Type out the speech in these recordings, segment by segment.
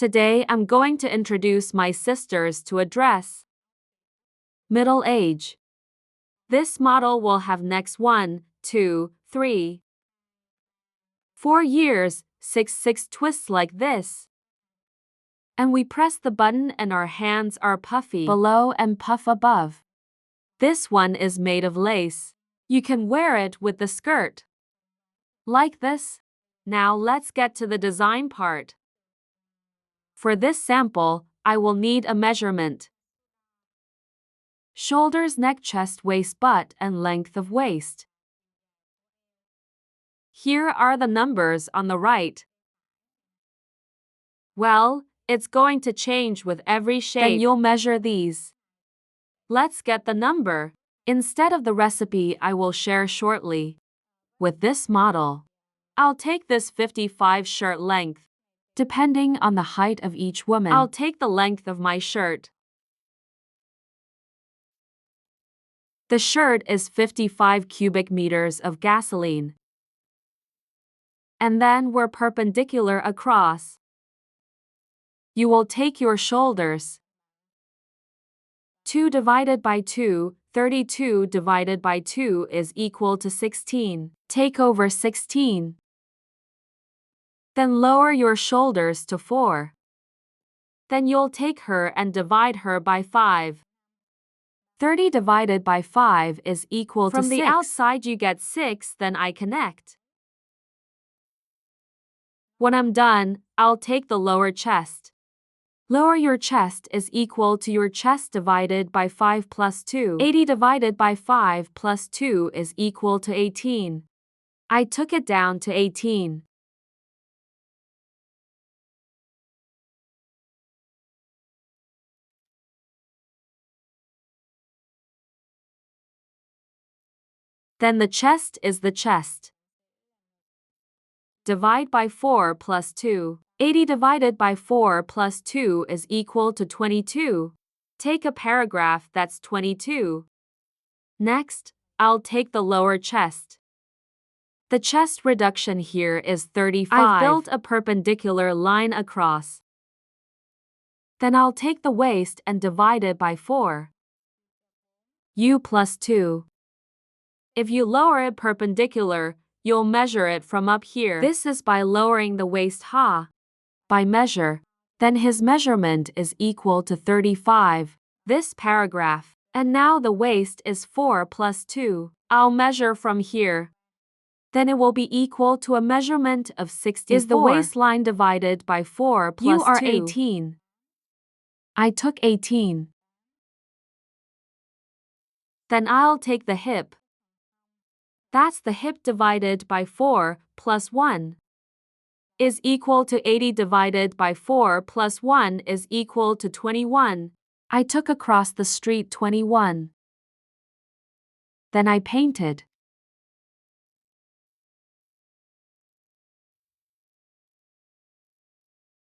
Today I'm going to introduce my sisters to a dress. Middle age. This model will have necks 1, 2, 3, 4 years, 6 twists like this. And we press the button and our hands are puffy below and puff above. This one is made of lace. You can wear it with the skirt. Like this. Now let's get to the design part. For this sample, I will need a measurement. Shoulders, neck, chest, waist, butt, and length of waist. Here are the numbers on the right. Well, it's going to change with every shape. Then you'll measure these. Let's get the number. Instead of the recipe I will share shortly. With this model, I'll take this 55 shirt length. Depending on the height of each woman, I'll take the length of my shirt. The shirt is 55 cubic meters of gasoline. And then we're perpendicular across. You will take your shoulders. 2 divided by 2, 32 divided by 2 is equal to 16. Take over 16. Then lower your shoulders to 4. Then you'll take her and divide her by 5. 30 divided by 5 is equal to 6. From the outside you get 6, then I connect. When I'm done, I'll take the lower chest. Lower your chest is equal to your chest divided by 5 plus 2. 80 divided by 5 plus 2 is equal to 18. I took it down to 18. Then the chest is the chest. Divide by 4 plus 2. 80 divided by 4 plus 2 is equal to 22. Take a paragraph that's 22. Next, I'll take the lower chest. The chest reduction here is 35. I've built a perpendicular line across. Then I'll take the waist and divide it by 4. U plus 2. If you lower it perpendicular, you'll measure it from up here. This is by lowering the waist by measure. Then his measurement is equal to 35. This paragraph. And now the waist is 4 plus 2. I'll measure from here. Then it will be equal to a measurement of 64. Is the waistline divided by 4 plus 2? You are 18. I took 18. Then I'll take the hip. That's the hip divided by 4 plus 1 is equal to 80 divided by 4 plus 1 is equal to 21. I took across the street 21. Then I painted.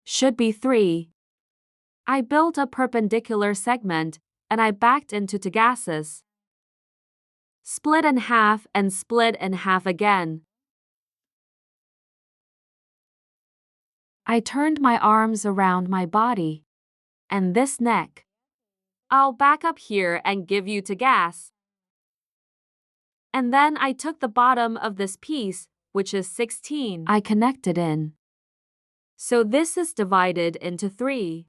Should be 3. I built a perpendicular segment and I backed into gases. Split in half and split in half again. I turned my arms around my body. And this neck. I'll back up here and give you gas. And then I took the bottom of this piece, which is 16. I connected in. So this is divided into 3.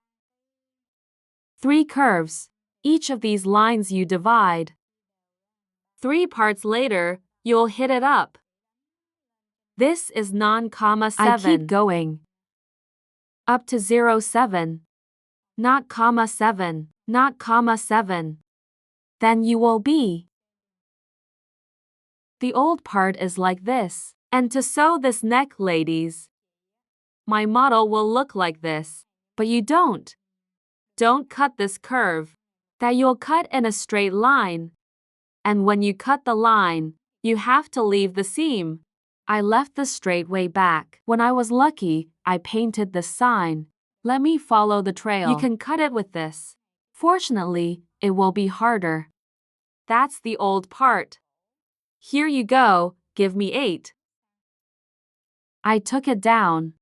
3 curves. Each of these lines you divide. 3 parts later, you'll hit it up. This is 9,7. I keep going. Up to 0.7. Not 0.7. Not 0.7. Then you will be. The old part is like this. And to sew this neck, ladies, my model will look like this. But you don't. Don't cut this curve. That you'll cut in a straight line. And when you cut the line, you have to leave the seam. I left the straight way back. When I was lucky, I painted this sign. Let me follow the trail. You can cut it with this. Fortunately, it will be harder. That's the old part. Here you go, give me 8. I took it down.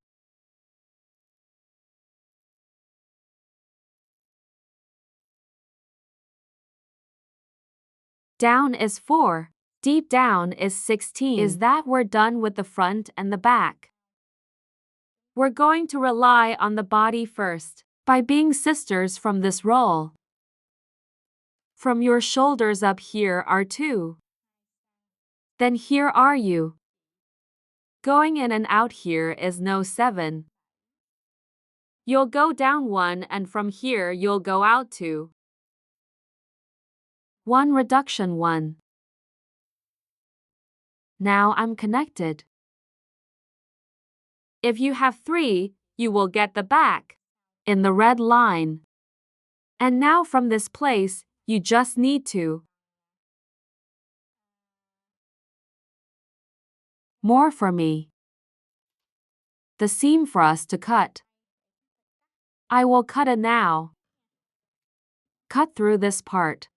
Down is 4. Deep down is 16. Is that we're done with the front and the back? We're going to rely on the body first, by being sisters from this roll. From your shoulders up here are 2. Then here are you. Going in and out here is no 7. You'll go down 1 and from here you'll go out 2. 1 reduction 1. Now I'm connected. If you have 3, you will get the back in the red line. And now from this place, you just need to more for me. The seam for us to cut. I will cut it now. Cut through this part.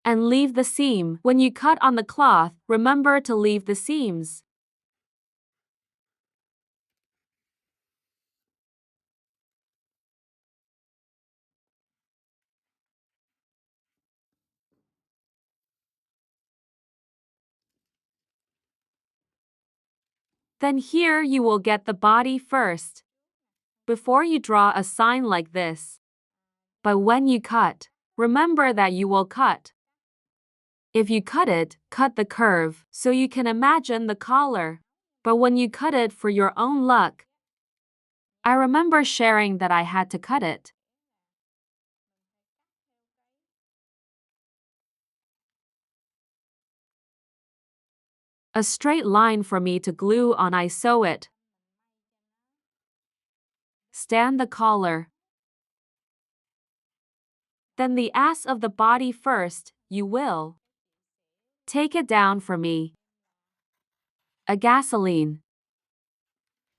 And leave the seam. When you cut on the cloth, remember to leave the seams. Then here you will get the body first, before you draw a sign like this. But when you cut, remember that you will cut. If you cut it, cut the curve, so you can imagine the collar. But when you cut it for your own luck, I remember sharing that I had to cut it. A straight line for me to glue on. I sew it. Stand the collar. Then the ass of the body first, you will take it down for me. A gasoline.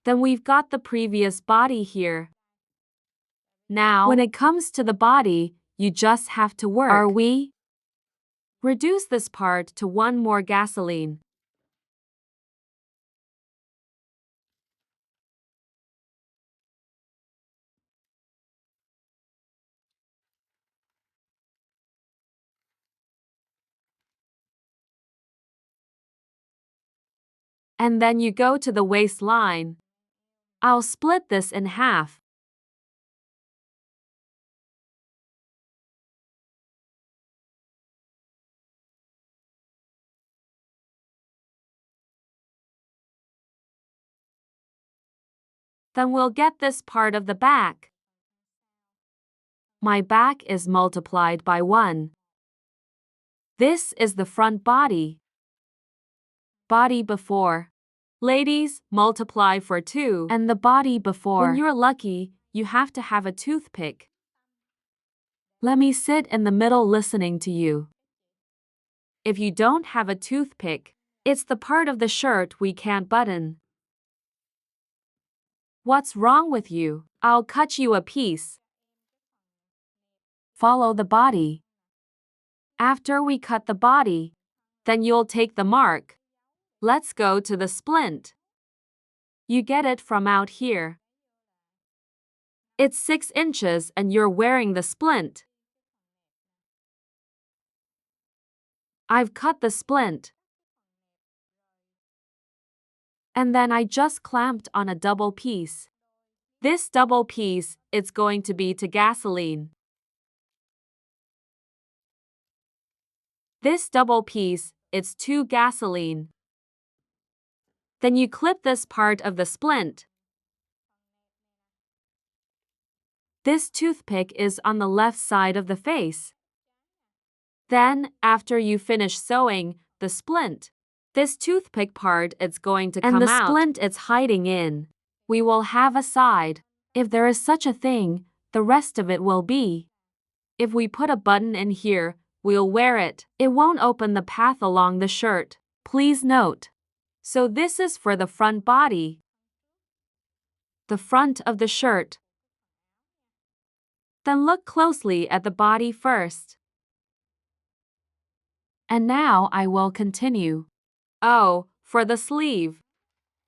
Then we've got the previous body here. Now, when it comes to the body, you just have to work. Are we? Reduce this part to 1 more gasoline. And then you go to the waistline. I'll split this in half. Then we'll get this part of the back. My back is multiplied by 1. This is the front body. Body before. Ladies, multiply for 2. And the body before. When you're lucky, you have to have a toothpick. Let me sit in the middle listening to you. If you don't have a toothpick, it's the part of the shirt we can't button. What's wrong with you? I'll cut you a piece. Follow the body. After we cut the body, then you'll take the mark. Let's go to the splint. You get it from out here. It's 6 inches and you're wearing the splint. I've cut the splint. And then I just clamped on a double piece. This double piece, it's going to be to gasoline. This double piece, it's 2 gasoline. Then you clip this part of the splint. This toothpick is on the left side of the face. Then, after you finish sewing the splint, this toothpick part it's going to come out. And the splint it's hiding in. We will have a side. If there is such a thing, the rest of it will be. If we put a button in here, we'll wear it. It won't open the path along the shirt. Please note. So this is for the front body. The front of the shirt. Then look closely at the body first. And now I will continue. Oh, for the sleeve.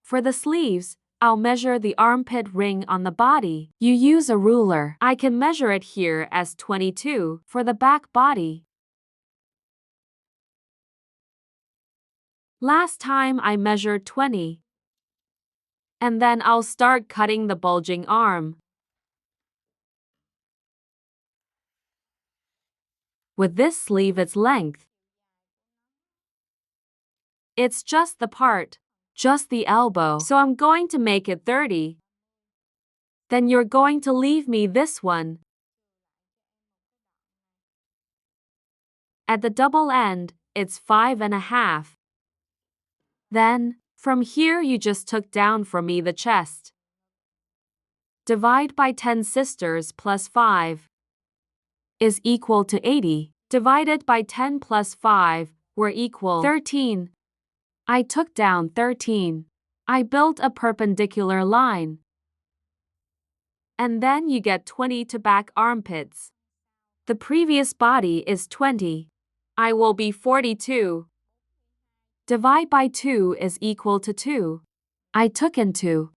For the sleeves, I'll measure the armpit ring on the body. You use a ruler. I can measure it here as 22 for the back body. Last time I measured 20. And then I'll start cutting the bulging arm. With this sleeve its length. It's just the part, just the elbow. So I'm going to make it 30. Then you're going to leave me this one. At the double end, it's 5.5. Then, from here you just took down for me the chest. Divide by 10 sisters plus 5 is equal to 80. Divided by 10 plus 5 were equal 13. I took down 13. I built a perpendicular line. And then you get 20 to back armpits. The previous body is 20. I will be 42. Divide by 2 is equal to 2. I took in 2.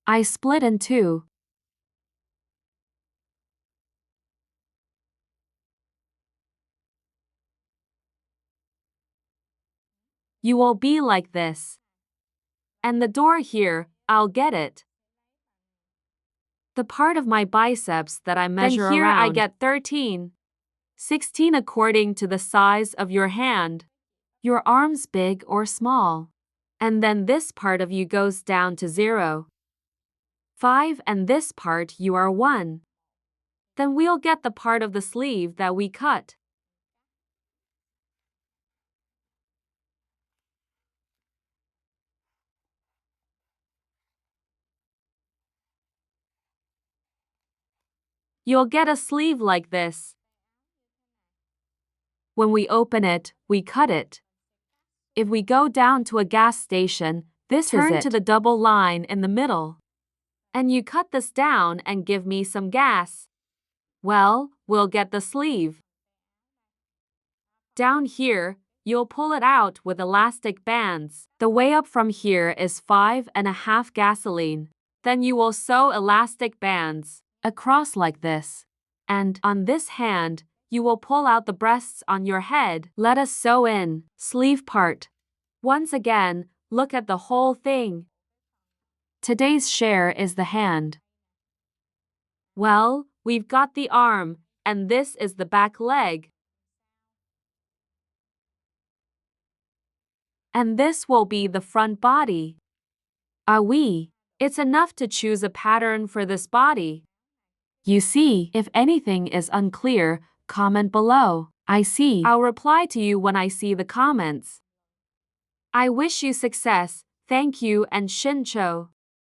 I split in 2. You will be like this. And the door here, I'll get it. The part of my biceps that I measure around. Then here I get 13. 16 according to the size of your hand. Your arm's big or small. And then this part of you goes down to 0. 5 and this part you are 1. Then we'll get the part of the sleeve that we cut. You'll get a sleeve like this. When we open it, we cut it. If we go down to a gas station, this is it. Turn to the double line in the middle. And you cut this down and give me some gas. Well, we'll get the sleeve. Down here, you'll pull it out with elastic bands. The way up from here is 5.5 gasoline. Then you will sew elastic bands across like this. And on this hand, you will pull out the breasts on your head. Let us sew in sleeve part. Once again, look at the whole thing. Today's share is the hand. Well, we've got the arm, and this is the back leg. And this will be the front body. Ah oui, it's enough to choose a pattern for this body. You see, if anything is unclear, comment below. I see. I'll reply to you when I see the comments. I wish you success, thank you and Shincho.